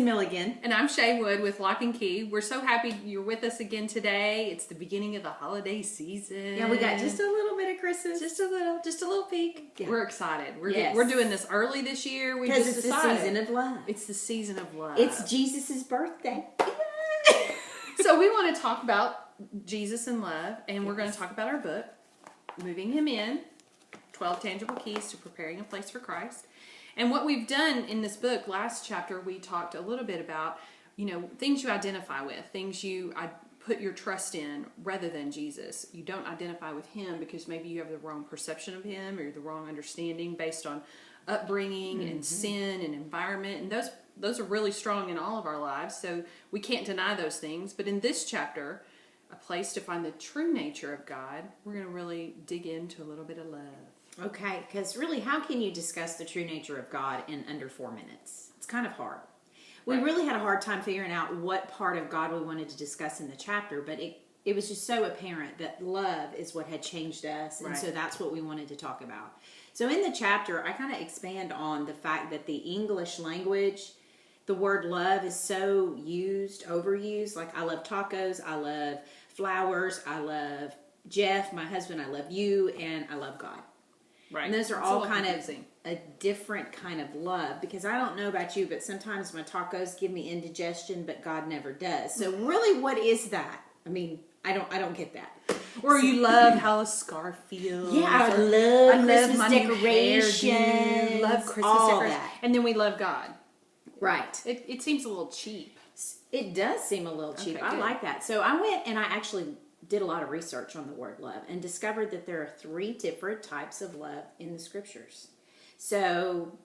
Susan Milligan. And I'm Shea Wood with Lock and Key. We're so happy you're with us again today. It's the beginning of the holiday season. Yeah, we got just a little bit of Christmas. Just a little peek. Yeah. We're excited. We're doing this early this year. Because it's the season of love. It's the season of love. It's Jesus' birthday. So we want to talk about Jesus and love, and we're going to talk about our book, Moving Him In, 12 Tangible Keys to Preparing a Place for Christ. And what we've done in this book, last chapter, we talked a little bit about, things you identify with, things you put your trust in rather than Jesus. You don't identify with Him because maybe you have the wrong perception of Him or the wrong understanding based on upbringing and sin and environment. And those are really strong in all of our lives, so we can't deny those things. But in this chapter, a place to find the true nature of God, we're going to really dig into a little bit of love. Okay, because really, how can you discuss the true nature of God in under 4 minutes? It's kind of hard. We really had a hard time figuring out what part of God we wanted to discuss in the chapter, but it was just so apparent that love is what had changed us, and so that's what we wanted to talk about. So in the chapter, I kind of expand on the fact that the English language, the word love is so overused. Like, I love tacos, I love flowers, I love Jeff, my husband, I love you, and I love God. Right. And those are all kind of a different kind of love, because I don't know about you, but sometimes my tacos give me indigestion, but God never does. So really, what is that? I mean, I don't get that. Or you love how a scarf feels. Yeah, I love Christmas decorations. Love Christmas all decorations. that. And then we love God. Right. It seems a little cheap. It does seem a little cheap. Okay, I like that. So I went and I actually did a lot of research on the word love and discovered that there are 3 different types of love in the scriptures. So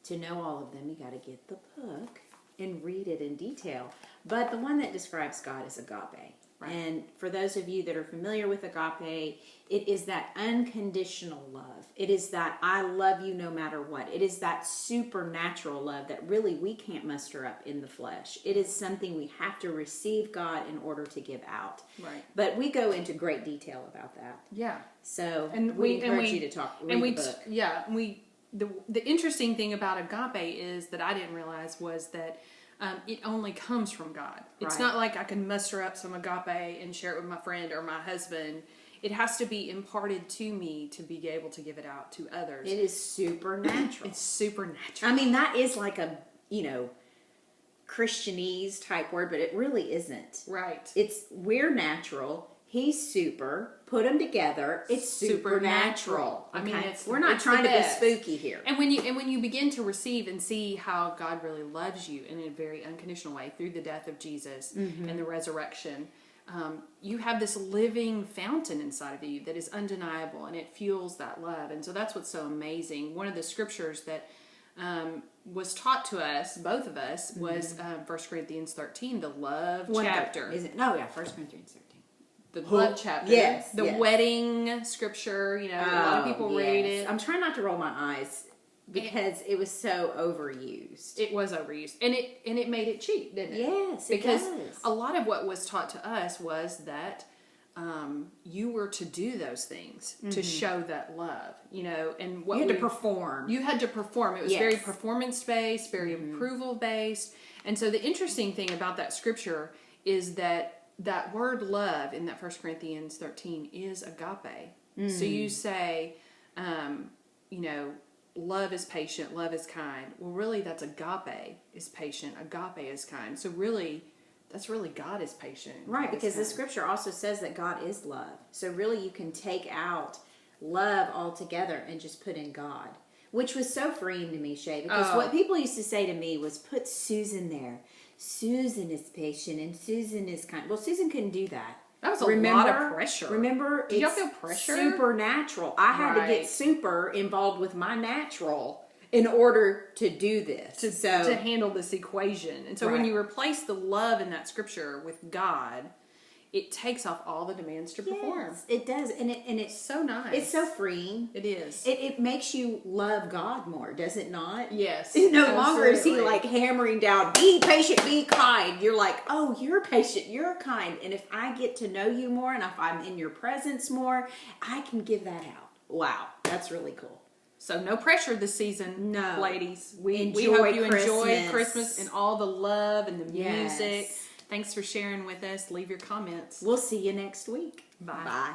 to know all of them, you got to get the book and read it in detail. But the one that describes God is agape. Right. And for those of you that are familiar with agape, it is that unconditional love. It is that I love you no matter what. It is that supernatural love that really we can't muster up in the flesh. It is something we have to receive God in order to give out. Right. But we go into great detail about that. Yeah. So we encourage you to read the book. Yeah. The interesting thing about agape is that I didn't realize was that it only comes from God. It's not like I can muster up some agape and share it with my friend or my husband. It has to be imparted to me to be able to give it out to others. It is supernatural. It's supernatural. I mean, that is like a, Christianese type word, but it really isn't. Right. We're natural. He's super. Put them together. It's supernatural. I mean, we're not trying to be spooky here. And when you begin to receive and see how God really loves you in a very unconditional way through the death of Jesus and the resurrection, you have this living fountain inside of you that is undeniable, and it fuels that love. And so that's what's so amazing. One of the scriptures that was taught to us, both of us, was 1 Corinthians 13, the love chapter. Is it? No, yeah, 1 Corinthians 13. The love chapter. Yes. The wedding scripture, a lot of people read it. I'm trying not to roll my eyes because it was so overused. It was overused. And it made it cheap, didn't it? Yes, because a lot of what was taught to us was that you were to do those things to show that love, and what you had to perform. You had to perform. It was very performance based, very approval based. And so the interesting thing about that scripture is that word love in that 1 Corinthians 13 is agape. So you say, love is patient, love is kind. Well, really, that's agape is patient, agape is kind. So really, that's really God is patient. Right, because the scripture also says that God is love. So really, you can take out love altogether and just put in God, which was so freeing to me, Shea, because what people used to say to me was, put Susan there. Susan is patient and Susan is kind. Well, Susan couldn't do that. That was a lot of pressure. Remember, did y'all feel pressure? Supernatural. I had to get super involved with my natural in order to do this. To handle this equation. And so when you replace the love in that scripture with God, it takes off all the demands to perform. Yes, it does. And it's so nice. It's so freeing. It is. It makes you love God more, does it not? Yes. No longer is he like hammering down, be patient, be kind. You're like, oh, you're patient, you're kind. And if I get to know you more and if I'm in your presence more, I can give that out. Wow, that's really cool. So no pressure this season, No. ladies. We Enjoy hope you enjoy Christmas. Christmas and all the love and the Yes. music. Thanks for sharing with us. Leave your comments. We'll see you next week. Bye. Bye.